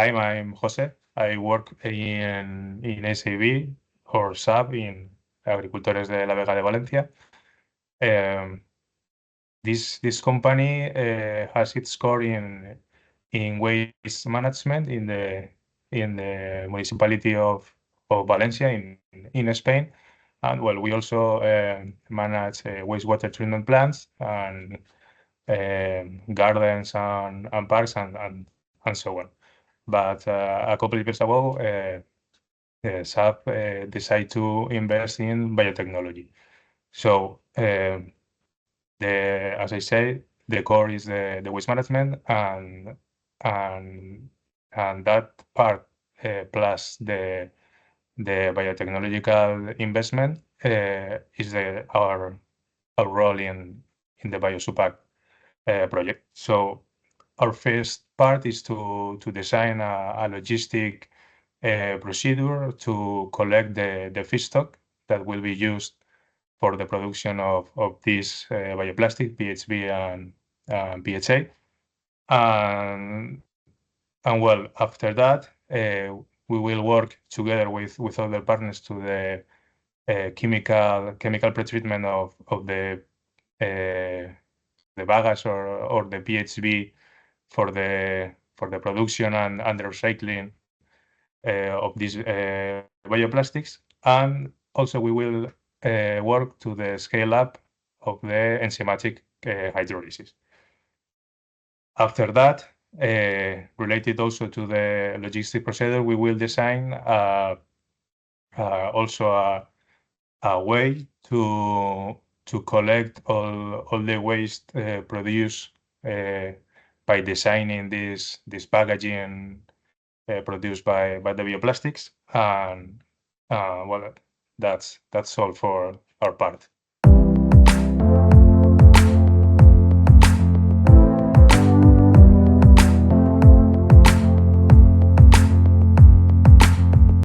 Hi, I'm Jose. I work in SAB or SAB in Agricultores de la Vega de Valencia. This company has its core in waste management in the municipality of Valencia in Spain. And well, we also manage wastewater treatment plants and gardens and parks and so on. But a couple of years ago, SAP decided to invest in biotechnology. So as I say, the core is the waste management, and that part plus the biotechnological investment is our role in the BioSupac project. So our first part is to design a logistic procedure to collect the feedstock that will be used for the production of this bioplastic, PHB and PHA. And well, after that, we will work together with other partners to the chemical pretreatment of the bagasse or the PHB for the production and the recycling of these bioplastics. And also we will work to the scale up of the enzymatic hydrolysis. After that, related also to the logistic procedure, we will design also a way to collect all the waste produced by designing this packaging produced by the bioplastics. And well, that's all for our part.